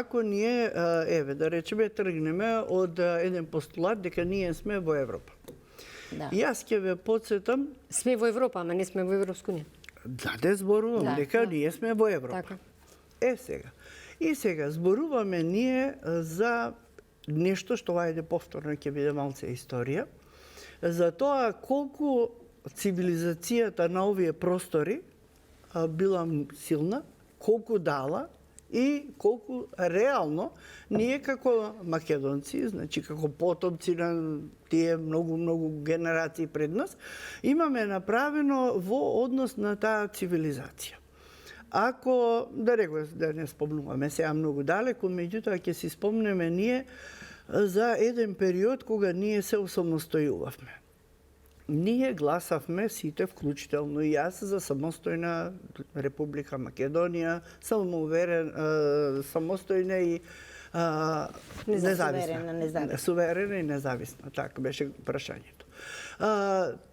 ако ние, еве, да речеме, тргнеме од еден постулат дека ние сме во Европа. Да. Јас ќе ве потсетам... Сме во Европа, ама не сме во Европска унија. Да, зборувам дека ние сме во Европа. Така. Сега. И сега зборуваме ние за нешто што ајде повторно ќе биде малце историја, за тоа колку цивилизацијата на овие простори била силна, колку дала и колку реално ние како македонци, значи како потомци на тие многу генерации пред нас, имаме направено во однос на таа цивилизација. Ако, да не спомнуваме сега многу далеко, меѓутоа ќе си спомнеме ние за еден период кога ние се осамостојувавме. Ние гласавме сите, вклучително и јас, за самостојна Република Македонија, самостојна и независна. Суверена и независна, така беше прашањето.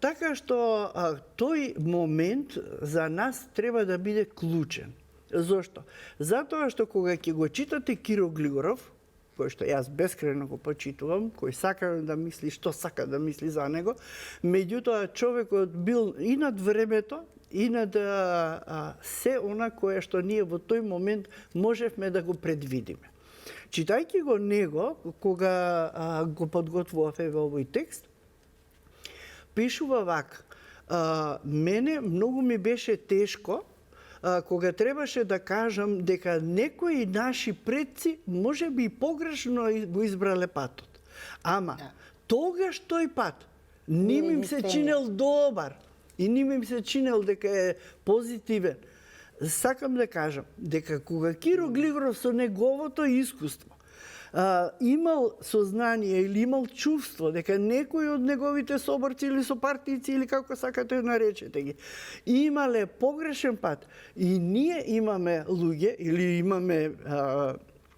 Така што тој момент за нас треба да биде клучен. Зошто? Затоа што кога ќе го читате Киро Глигоров, кој што јас бескрајно го почитувам, кој сака да мисли што сака да мисли за него, меѓутоа човекот бил и над времето, и над се она кое што ние во тој момент можевме да го предвидиме. Читајќи го него, кога го подготвував во овој текст, пишува вака: мене многу ми беше тешко кога требаше да кажам дека некои наши предци може би погрешно го избрале патот. Ама тогаш тој пат не им се чинел добар и не им се чинел дека е позитивен. Сакам да кажам дека кога Киро Глигоров со неговото искуство имал сознание или имал чувство дека некои од неговите соборци или сопартици или како сакате наречете ги, имале погрешен пат и ние имаме луѓе или имаме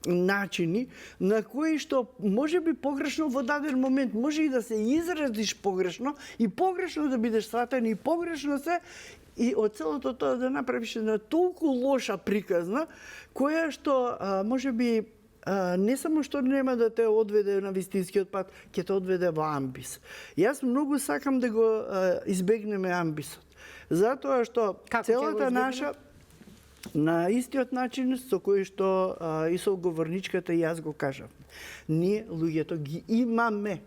начини на кои што може би погрешно во даден момент може и да се изразиш погрешно и погрешно да бидеш сватен и погрешно се и од целото тоа да направиш една толку лоша приказна која што може би не само што нема да те одведе на вистинскиот пат, ќе те одведе во амбис. Јас многу сакам да го избегнеме амбисот. Затоа што целата наша на истиот начин со кој што и со говорничката и јас го кажав. Ние луѓето ги имаме.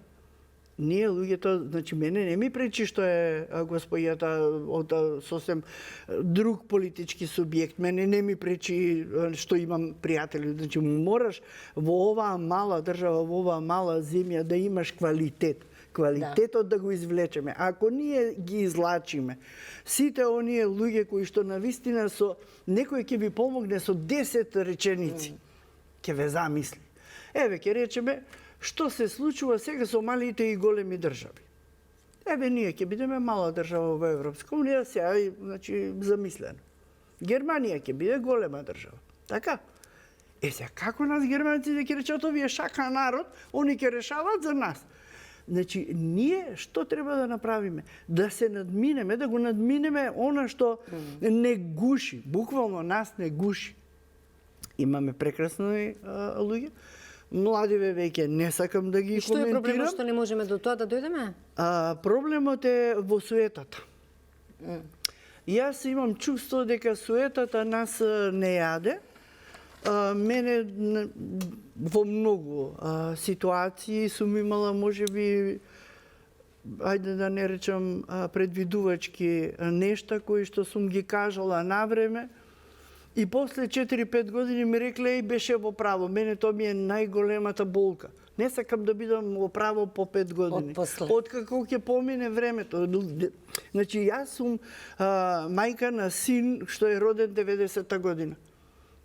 Ние луѓето, значи мене не ми пречи што е господјата од сосем друг политички субјект, мене не ми пречи што имам пријатели, значи мораш во оваа мала држава, во оваа мала земја да имаш квалитет. Квалитетот да го извлечеме. Ако ние ги излачиме, сите оние луѓе кои што навистина со некој ќе ви помогне со 10 реченици, ќе ве замисли. Еве ќе речеме што се случува сега со малите и големи држави. Еве ние ќе бидеме мала држава во Европска унија, сега значи замислено. Германија ќе биде голема држава. Така? Сега како нас германците ќе речат овие шака народ, они ќе решаваат за нас. Значи, ние што треба да направиме? Да се надминеме, да го надминеме она што не гуши, буквално нас не гуши. Имаме прекрасни луѓе, младиве веќе не сакам да ги коментирам. И што е проблемот што не можеме до тоа да дојдеме? Проблемот е во суетата. Јас имам чувство дека суетата нас не јаде. Мене во многу ситуации сум имала можеби, ајде да не речам предвидувачки нешта кои што сум ги кажала на време и после 4-5 години ми рекле и беше во право. Мене тоа ми е најголемата болка. Не сакам да бидам во право по 5 години. Откако ќе помине времето. Значи јас сум мајка на син што е роден 90-та година.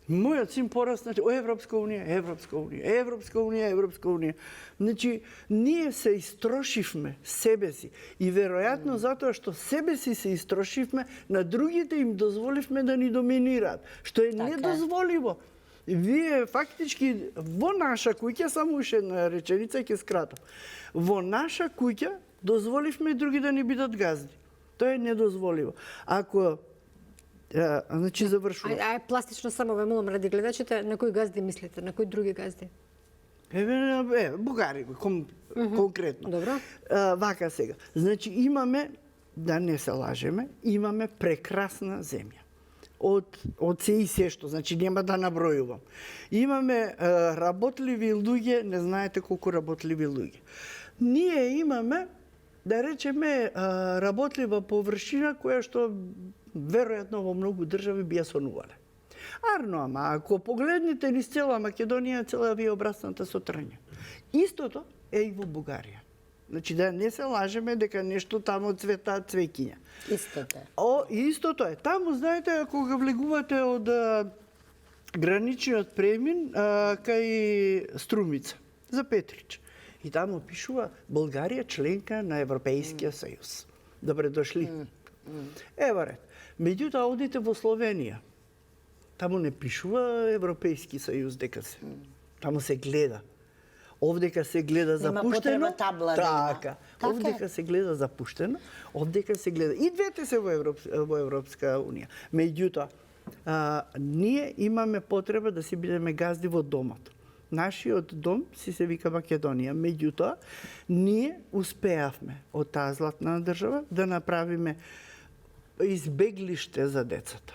Мојот син порасна о Европска унија, Европска унија, Европска унија, Европска унија. Значи, ние се истрошивме себе си и веројатно затоа што себе си се истрошивме, на другите им дозволивме да ни доминираат, што е недозволиво. Вие фактички во наша куќа, само уште една реченица ќе скратам. Во наша куќа дозволивме други да ни бидат газди. Тоа е недозволиво. Ако Значи завршувам. Пластично само ве молам ради гледачите, на кои газди мислите, на кои други газди? Бугари, конкретно. Добро. Вака сега. Значи имаме, да не се лажеме, имаме прекрасна земја. Од се и се што, значи нема да набројувам. Имаме работливи луѓе, не знаете колку работливи луѓе. Ние имаме, да речеме, работлива површина која што веројатно во многу држави би ја сонувале. Арно, ама ако погледнете низ цела Македонија, цела ви е обрасната со трња. Истото е и во Бугарија. Значи да не се лажеме дека нешто таму цвета цвеќиња. Истото е. Истото е. Таму, знаете, ако го влегувате од граничниот премин кај Струмица, за Петрич. И таму пишува Бугарија членка на Европејскиот сојуз. Добре дошли. Ево ред. Меѓутоа, одите во Словенија. Таму не пишува Европејски сојуз дека се. Таму се гледа. Овдека се гледа запуштено. Табла така. Овдека се гледа запуштено, овдека се гледа. И двете се во Европска унија. Меѓутоа, ние имаме потреба да си бидеме газди во домот. Нашиот дом си се вика Македонија. Меѓутоа, ние успеавме од таа златна држава да направиме избеглиште за децата.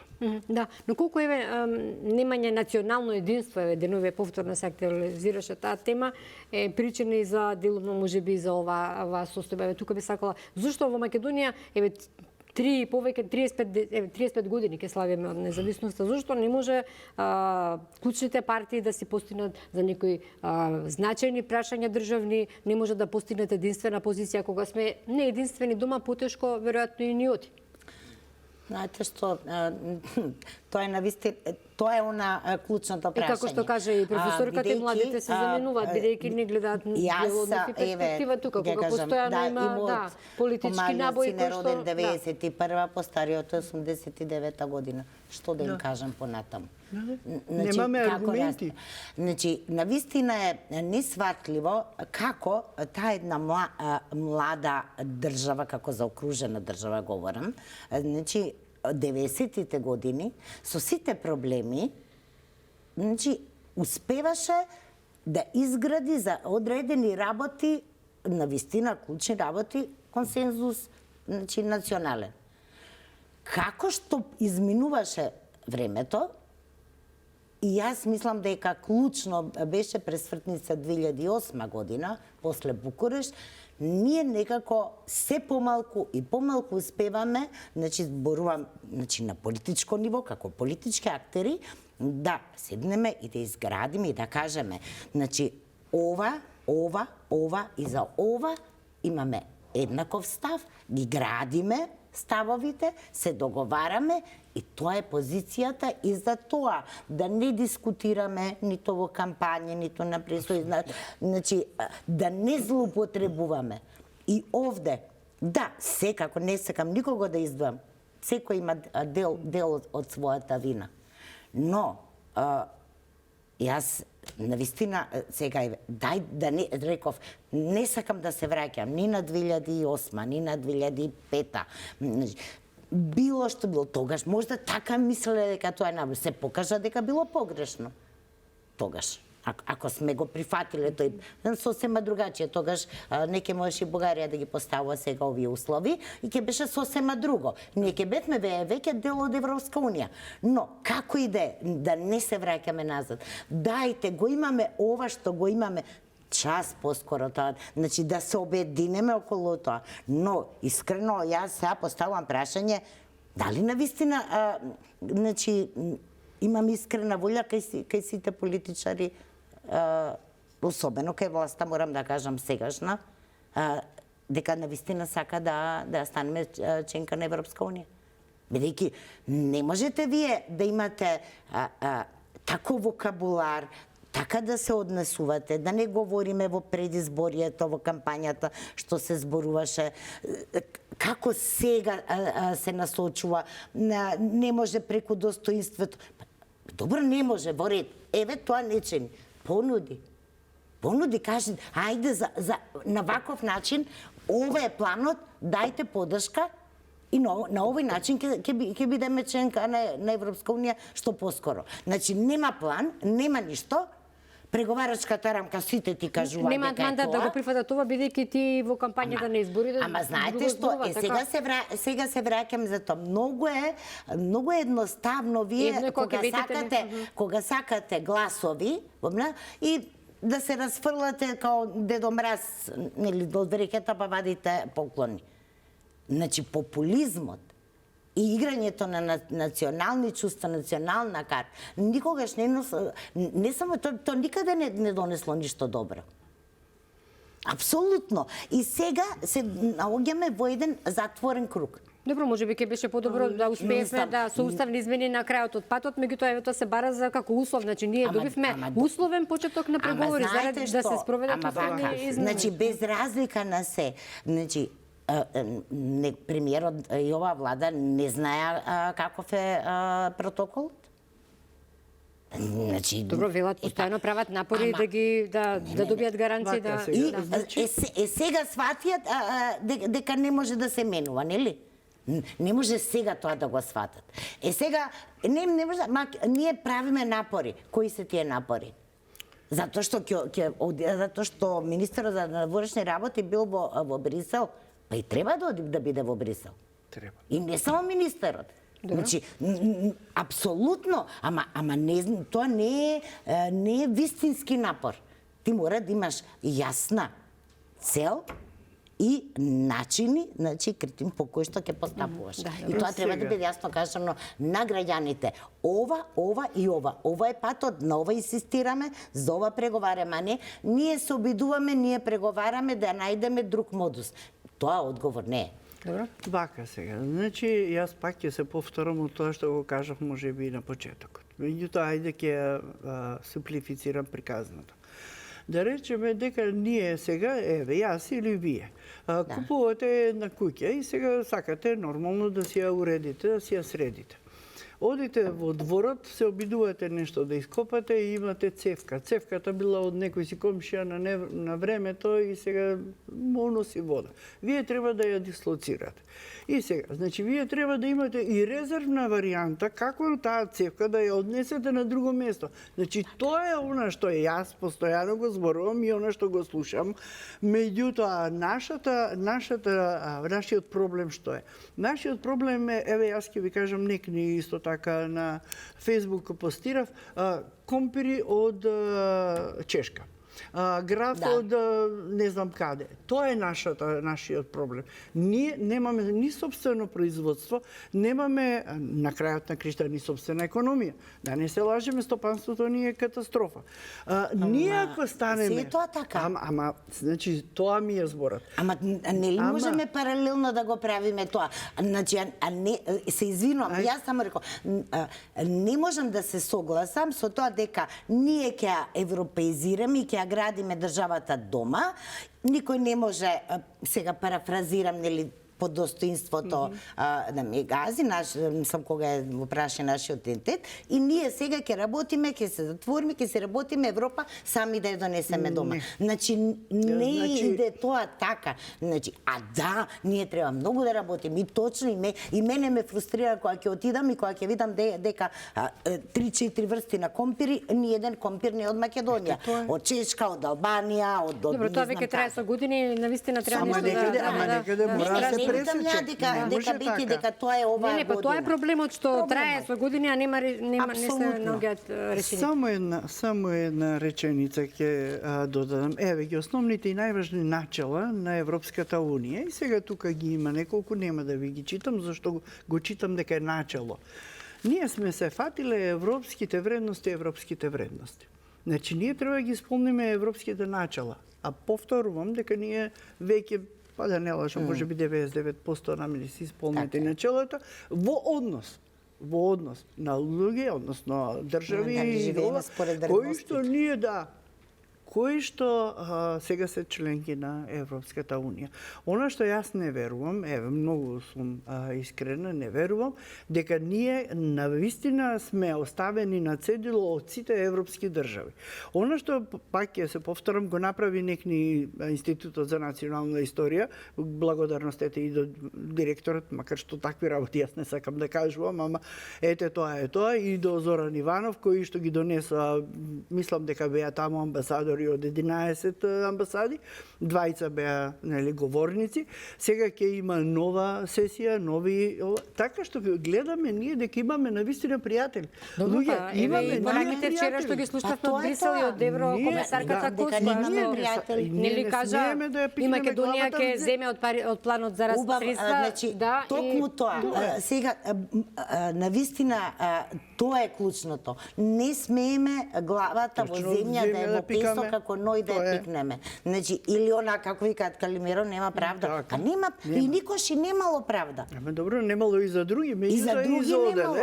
Да, но колку немање национално единство, денове повторно се актуализираше таа тема, е причина и за делумно можеби за ова состојба. Тука би сакала, зашто во Македонија повеќе 35 години ќе славиме од независноста, зашто не може клучните партии да си постигнат за некои значајни прашања државни, не може да постигнат единствена позиција кога сме не единствени дома, потешко веројатно и ни оди. Знаете што, тоа е навистина, тоа е она клучното прашање. Како што каже и професорката, и младите се заменуваат, бидејќи не гледаат делодност и перспектива тука, кога постојано има политички набои кои што... роден 91-а, постариот 89-та година. Што да им кажам понатаму? Немаме аргументи. Значи, навистина е несватливо како таа една млада држава, како заокружена држава говорам, значи, 90-тите години, со сите проблеми, значи, успеваше да изгради за одредени работи, навистина клучни работи, консензус, значи, национален. Како што изминуваше времето, и јас мислам дека клучно беше пресвртница 2008 година, после Букуреш, ние некако се помалку и помалку успеваме, значи зборувам на политичко ниво, како политички актери, да седнеме и да изградиме и да кажеме, значи ова и за ова имаме еднаков став, ги градиме ставовите, се договараме и тоа е позицијата и за тоа да не дискутираме нито во кампањи, нито на пресои, значи да не злоупотребуваме. И овде, да, секако не сакам никого да издвам, секој има дел од својата вина. Но јас навистина сега дај да не реков не сакам да се враќам ни на 2008, ни на 2005. Било што било тогаш, можда така мислеле дека тоа е набор, се покажа дека било погрешно. Тогаш. Ако сме го прифатиле тој сосема другачие, тогаш не ќе можеше Бугарија да ги поставува сега овие услови и ќе беше сосема друго. Ние ќе бевме веќе дел од Европска унија. Но како и да не се враќаме назад. Дајте го имаме ова што го имаме час поскоро тоа, значи да се обединеме околу тоа. Но искрено јас сега поставувам прашање дали навистина значи имам искрена волја кај сите политичари, особено кај власта, морам да кажам сегашна, дека навистина сака да станеме членка на Европска унија. Бидејќи не можете вие да имате таков вокабулар, така да се однесувате, да не говориме во предизборието, во кампањата што се зборуваше, како сега се насочува, не може преку достоинството. Добро, не може, во ред. Еве тоа нечем. Понуди, кажи, ајде на ваков начин, ова е планот, дајте поддршка И на овој начин ќе бидеме членка на Европска унија што поскоро. Значи нема план, нема ништо. Преговарачката рамка сите ти кажуваат дека е тоа. Немаат мандат да го прифатат това, бидејќи ти во кампањата на изборите. Ама знаете што, сега се враќам за тоа. Многу е едноставно вие кога сакате гласови, и да се расфрлате као Дедо Мраз, нели, до рекета па вадите поклони. Значи популизмот и играњето на национални чувства, национална карта, никогаш не само то никаде не донесло ништо добро. Апсолутно. И сега се наоѓаме во еден затворен круг. Добро, можеби ќе беше подобро да успеевме да со уставни измени на крајот од патот, меѓутоа еве тоа се бара за како услов, значи ние добивме условен почеток на преговори заради да се спроведат уставни измени. Значи без разлика на се, значи премиерот и оваа влада не знаеа каков е протоколот? Значи, добро, велат постојано прават напори да добијат гаранции сега сватиат дека не може да се менува, нели? Не може сега тоа да го сватат. Сега не може, ние правиме напори. Кои се тие напори? Затоа што министерот за външни работи бил во Брисел, па и треба да биде во Брисел. Треба. И не само министерот. Значи, апсолутно, ама тоа не е вистински напор. Ти мора да имаш јасна цел и начини, значи критериум по кој што ќе постапуваш. И тоа треба да биде јасно кажано на граѓаните. Ова и ова. Ова е патот, на ова инсистираме, за ова преговараме, а не ние се обидуваме, ние преговараме да најдеме друг модус. Тоа одговор не е. Добро. Вака сега. Значи, јас пак ќе се повторам од тоа што го кажав можеби на почетокот. Меѓутоа, ајде ќе симплифицирам приказната. Да речеме дека ние сега, еве, јас или вие, купувате една куќа и сега сакате нормално да си ја уредите, да си ја средите. Одите во дворот, се обидувате нешто да ископате и имате цевка. Цевката била од некој си комшија на времето и сега му носи вода. Вие треба да ја дислоцирате. И сега, значи, вие треба да имате и резервна варијанта како таа цевка да ја однесете на друго место. Значи, тоа е она што јас постојано го зборувам и она што го слушам. Меѓутоа, нашиот проблем што е? Нашиот проблем е, еве, јас ќе ви кажам некни исто така на Фејсбук постирав, компири од Чешка. Граф од не знам каде. Тоа е нашиот проблем. Ние немаме ни собствено производство, немаме на крајот на кришта ни собствена економија. Да не се лажеме, стопанството ни е катастрофа. Ние ако станеме... Се е тоа така. Ама, значи, тоа ми е зборот. Ама нели можеме паралелно да го правиме тоа? Значи, се извинувам, јас само рекол, не можам да се согласам со тоа дека ние ќе европеизираме и ќе градиме државата дома, никој не може, сега парафразирам, нели, по достоинството да ме гази, сам кога е во прашање нашиот идентитет, и ние сега ќе работиме, ќе се затвориме, ќе се работиме Европа, сами да ја донесеме дома. Значи, не иде тоа така. Значи, ние треба многу да работиме, и точно, и мене ме фрустрира кога ќе отидам и кога ќе видам дека 3-4 врсти на компири, ни еден компир не од Македонија, од Чешка, од Албанија, од добро, тоа веќе трае со години, навистина треба нешто да дека тоа е оваа година. Па тоа е проблемот што трае со години, а не се наоѓаат решенија. Само една реченица ќе додадам. Еве ги основните и најважни начела на Европската унија. И сега тука ги има неколку, нема да ви ги читам, зашто го читам дека е начело. Ние сме се фатиле европските вредности. Значи, ние треба да ги исполниме европските начела. А повторувам дека ние веќе, па да не лажам, може би 99% намери си исполнете начелата во однос на луѓе, односно држави, кои што ние кои што сега се членки на Европската Унија. Она што јас не верувам, многу сум искрена, не верувам, дека ние навистина сме оставени на цедило од сите европски држави. Она што, пак ќе се повторам, го направи некни Институтот за национална историја, благодарностите и до директорот, макар што такви работи јас не сакам да кажувам, ама ете тоа, и до Зоран Иванов, кои што ги донесоа, мислам дека беа таму амбасадори од 11 амбасади, двајца беа, нели, говорници. Сега ќе има нова сесија, нови, така што гледаме ние дека имаме навистина пријатели. Луѓе, имаме ние вчера што ги слушнавме од Брисел и од еврокомисарката Козма, што нели кажа и Македонија ќе земе од планот за раст средства. Значи, токму тоа. Сега, навистина, тоа е клучното. Не смееме главата во земја да е во песок како ној да ја пикнеме. Значи, или она, како викаат Калимеро, нема правда. А нема, и никош и немало правда. Ама добро, немало и за други, и за други немало.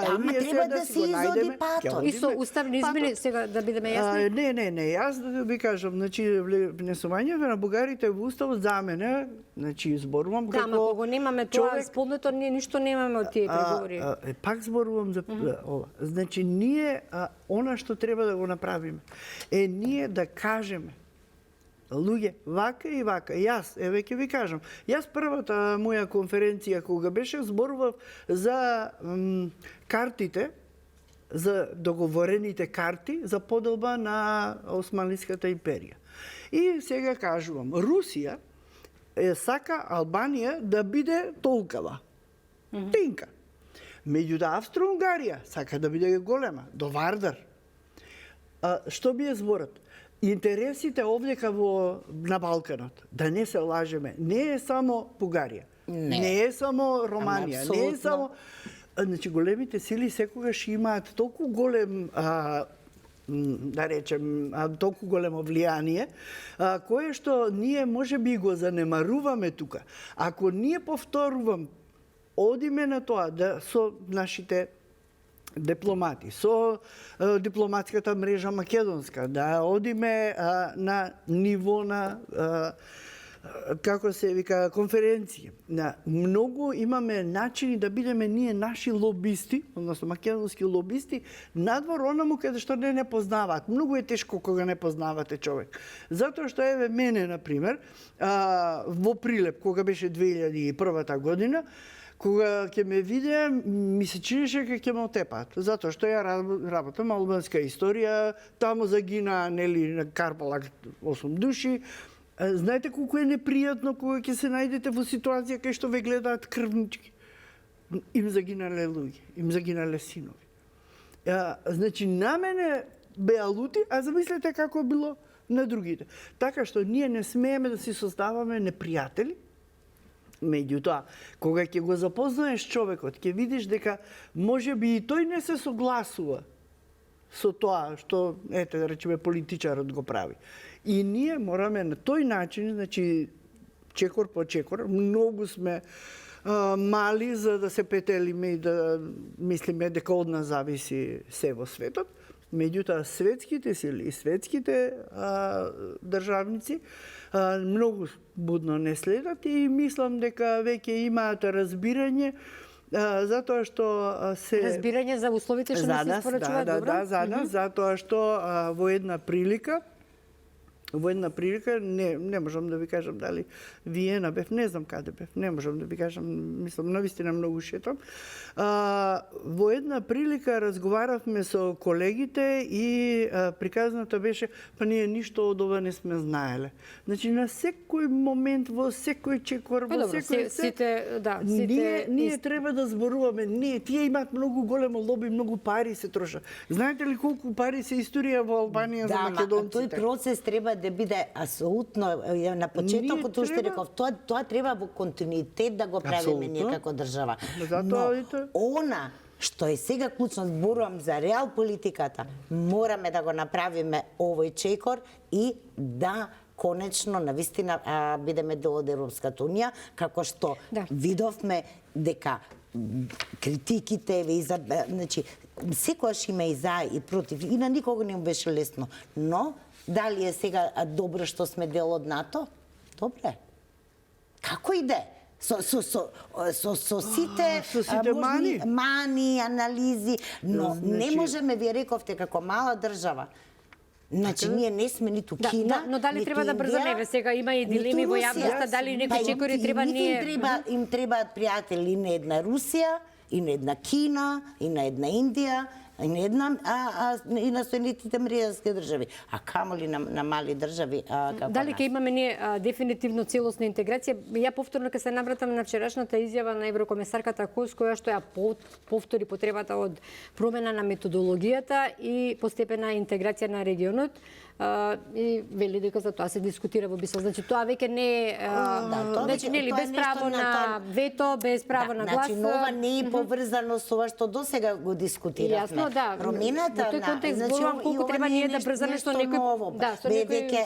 Ама треба да се изоди патот. И со уставни измени, сега да бидеме јасни? Не, јас да ви кажам, значи, внесувањето на бугарите во уставот за мене, значи, зборувам како... Да, ама кога немаме тоа сполнето, ние ништо немаме од тие преговори. Пак зборувам за ова. Значи, ние, она што треба да го направиме, е ние да кажеме, луѓе, вака и вака. Јас, ќе ви кажам, јас првата моја конференција кога беше, зборував за картите, за договорените карти за поделба на Османлиската империја. И сега кажувам, Русија сака Албанија да биде толкава. Тинка. Меѓутоа Австро-Унгарија сака да биде голема, до Вардар. Што би е зборот? Интересите овдека на Балканот, да не се лажеме, не е само Бугарија, не е само Романија, не е само... Значи, големите сили секогаш имаат толку голем, да речем, толку големо влијание, кое што ние можеби го занемаруваме тука. Ако ние повторувам, одиме на тоа да со нашите дипломати, со дипломатската мрежа македонска, да одиме на ниво на како се вика конференција. Многу имаме начини да бидеме ние наши лобисти, односно македонски лобисти, надвор онаму каде што не познаваат. Многу е тешко кога не познавате човек. Затоа што мене, например, во Прилеп, кога беше 2001 година, кога ќе ме видеа, ми се чинеше дека ќе ме отепаат. Затоа што ја работам албанска историја, таму загина, нели, на Карпалак 8 души. Знаете колку е непријатно кога ќе се најдете во ситуација кај што ве гледаат крвнички. Им загинале луѓе, им загинале синови. Значи, на мене беа лути, а замислете како било на другите. Така што ние не смееме да си создаваме непријатели. Меѓутоа, кога ќе го запознаеш човекот, ќе видиш дека можеби и тој не се согласува со тоа што, ете, да речеме, политичарот го прави. И ние мораме на тој начин, значи, чекор по чекор, многу сме мали за да се петелиме и да мислиме дека од нас зависи се во светот. Меѓутоа, светските сили и светските државници многу будно не следат и мислам дека веќе имаат разбирање затоа што се... Разбирање за условите што не се испорачуваат, добро? Да, за нас, затоа што во една прилика, не можам да ви кажам дали Виена бев, не знам каде бев, не можам да ви кажам, мислам, навистина многу шетам. Во една прилика разговаравме со колегите и приказната беше, па ние ништо од ова не сме знаеле. Значи, на секој момент, во секој чекор, во секој... Ние треба да зборуваме, тие имаат многу големо лоби, многу пари се трошат. Знаете ли колку пари се историја во Албанија за македонците? Тој процес треба да биде абсолютно на почетокот, уште реков, тоа треба во континуитет да го правиме ние како држава. Но она што е сега клучно, зборувам за реал политиката, мораме да го направиме овој чекор и да конечно навистина бидеме дел од Европската унија, како што видовме дека критиките, значи, секогаш има и за и против, и на никого не му беше лесно. Но, дали е сега добро што сме дел од НАТО? Добре. Како иде? Со сите мани, анализи, но не можеме, вие рековте, како мала држава. Значи, ние не сме ниту Кина, но дали треба да брзаме? Еве сега има и дилеми во јавноста, дали некои чекори треба ние... Им требаат пријатели и на една Русија, и на една Кина, и на една Индија, и на една и на Соединетите американски држави, а камоли на мали држави како дали ќе имаме ние дефинитивно целосна интеграција? Ја повторно ќе се навратам на вчерашната изјава на еврокомесарката Кос, која што ја повтори потребата од промена на методологијата и постепена интеграција на регионот. И вели дека за тоа се дискутира во Брисел. Значи тоа веќе не е значи нели без право на вето, без право на глас. Значи нова не е поврзано со ова што досега го дискутиравме. Јасно, да. Промената во тој контекст зборувам колку треба ние да брзаме што некој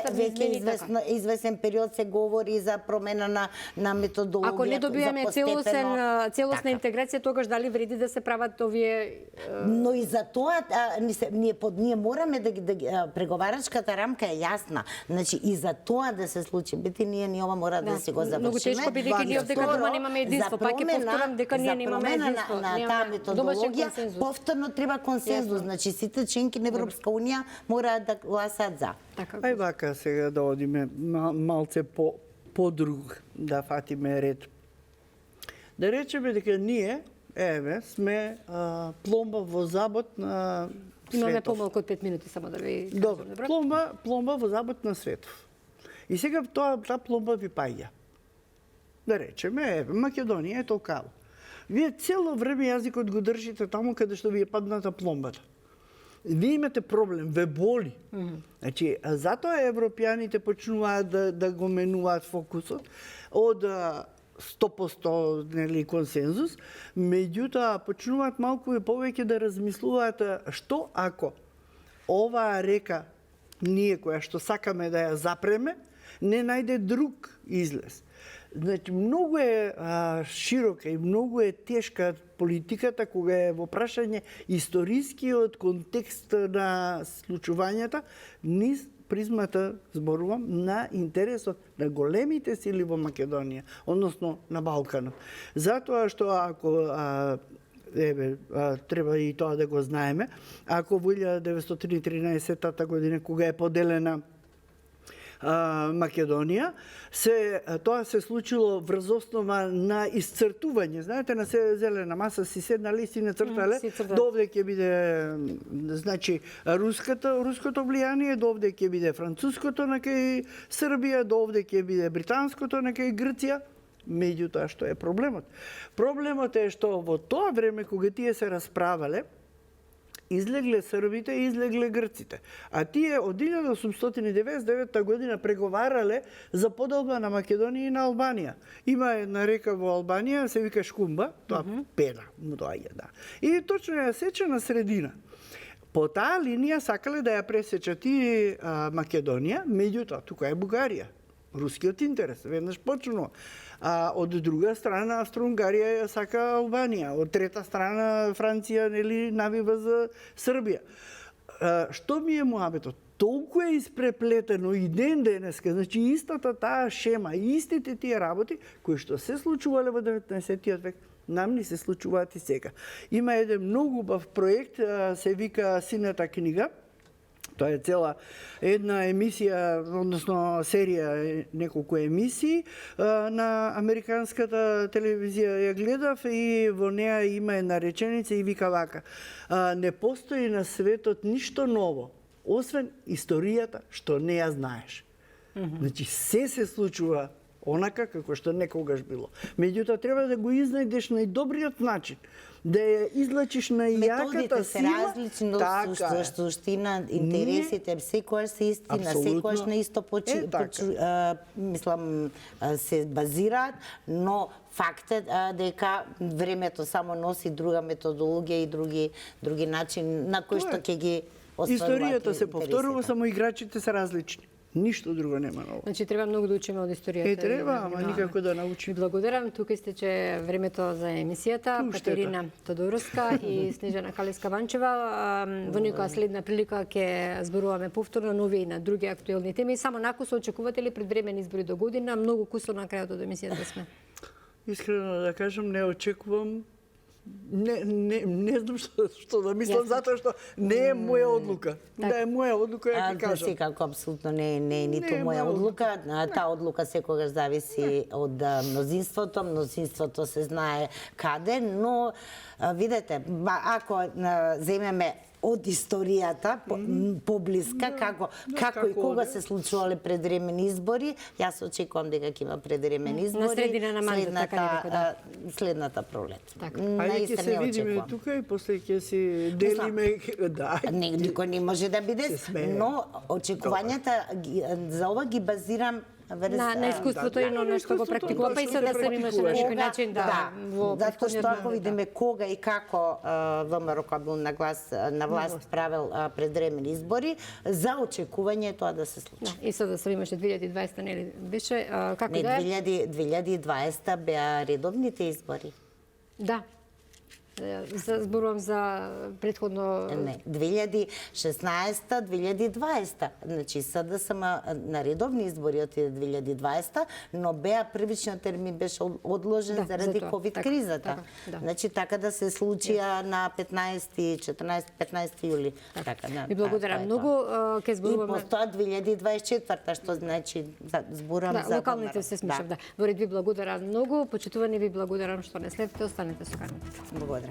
веќе извесен период се говори за промена на методологија. Ако не добиеме целосна интеграција, тогаш дали вреди да се прават овие Но и за тоа ние мораме да преговарачка рамка е јасна. Значи и за тоа да се случи, ние ова мора да се го завршиме. Многу тешко бидејќи ние овде дома немаме единство, пак ќе повторам дека ние немаме единство. На таа методологија повторно треба консензус. Значи сите членки на Европска унија мораат да гласат за. Ај вака сега да одиме малце по друг, да фатиме ред. Да речеме дека ние сме пломба во забот на Имаме светов. помалку од 5 минути само да ви кажам. Добро, пломба во забот на светов. И сега таа пломба ви паѓа. Да речеме, Македонија е толкаво. Вие цело време јазикот го држите таму каде што ви е падната пломбата. Вие имате проблем, ве боли. Значи, затоа европјаните почнуваат да го менуваат фокусот од 100% нели консензус, меѓутоа почнуваат малку и повеќе да размислуваат што ако оваа река ние која што сакаме да ја запреме не најде друг излез. Значи многу е широка и многу е тешка политиката кога е во прашање историскиот контекст на случувањата низ призмата, зборувам, на интересот на големите сили во Македонија, односно на Балканот. Затоа што ако треба и тоа да го знаеме, ако во 1913 година кога е поделена Македонија, тоа се случило врз основа на исцртување. Знаете, на зелена маса си седнале и си нацртале довде ќе биде значи руското влијание, довде ќе биде француското на кај Србија, довде ќе биде британското на кај Грција. Меѓутоа што е проблемот? Проблемот е што во тоа време кога тие се расправале, излегле србите и излегле грците. А тие од 1899 година преговарале за поделба на Македонија и на Албанија. Има една река во Албанија, се вика Шкумба, тоа пена му доаѓа, да. И точно ја сече на средина. По таа линија сакале да ја пресечат и Македонија, меѓутоа тука е Бугарија. Рускиот интерес веднаш почнува. Од друга страна Австро-Унгарија ја сака Албанија, од трета страна Франција нели навива за Србија. Што ми е муабетот? Толку е испреплетено и ден денеска, значи истата таа шема, истите тие работи кои што се случувале во 19 век, нам ни се случуваат и сега. Има еден многу убав проект, се вика Синета книга. Тоа е цела една емисија, односно серија, неколку емисии на американската телевизија ја гледав и во неа има една реченица и вика вака: не постои на светот ништо ново, освен историјата што не ја знаеш. Значи се случува онака како што некогаш било. Меѓутоа треба да го изнајдеш најдобриот начин, да ја излачиш на јаката сила. Методите се различни, суштина, интересите секогаш се истина, секогаш на исто мислам се базираат, но фактот дека времето само носи друга методологија и други начини на кои што ќе ги остваруваат. Историјата се повторува, само играчите се различни. Ништо друго нема ново. Значи треба многу да учиме од историјата. Треба, ама никако да Ви научиме. благодарам. Тука истече времето за емисијата. Пуштете. Катерина Тодоровска и Снежана Калеска-Ванчева. Во некоја следна прилика ќе зборуваме повторно нови и на други актуелни теми. Само накусо очекувате ли предвремени избори до година? Многу кусо на крајот од емисијата сме. Искрено да кажам, не очекувам. Не знам што да мислам, Јасно. затоа што не е моја одлука. Да е моја одлука, ја ќе кажам. Секако, апсолутно не е ниту Не е моја моја одлука. Таа одлука секогаш зависи од мнозинството. Мнозинството се знае каде, но видете, ако земеме од историјата поблиска како и кога се случувале предвремени избори, јас очекувам дека ќе има предвремени избори. На средина на мандат, така некако, да. Следната пролет. Така. Ајде ќе се видиме тука и после ќе си делиме. Да. Никој не може да биде, Се смее. но очекувањата за ова ги базирам На искуството и на оно што го практикува, па и се да се имаше на некој начин во затоа што ако претходниот видиме кога и како ВМРО кога бил на власт правил предвремени избори, за очекување е тоа да се случи. Да, и сега се имаше 2020 нели беше како Не, да е? 2020 беа редовните избори. Да. Зборувам за предходно... Не, 2016-2020. Значи, СДСМ на редовни избори отиде 2020, но беа првичниот термин беше одложен Да, заради за тоа. ковид Така, кризата. така, да. Значи, така да се случија на 15 јули. Така, да, Ви благодарам тоа е многу. тоа. Ке И зборуваме... постоја 2024, што значи зборам Да, за локалните ВМРО. се смешав, да. Во ред ви благодарам многу. Почитувани ви благодарам што не следите. Останете со каналот. Благодарам.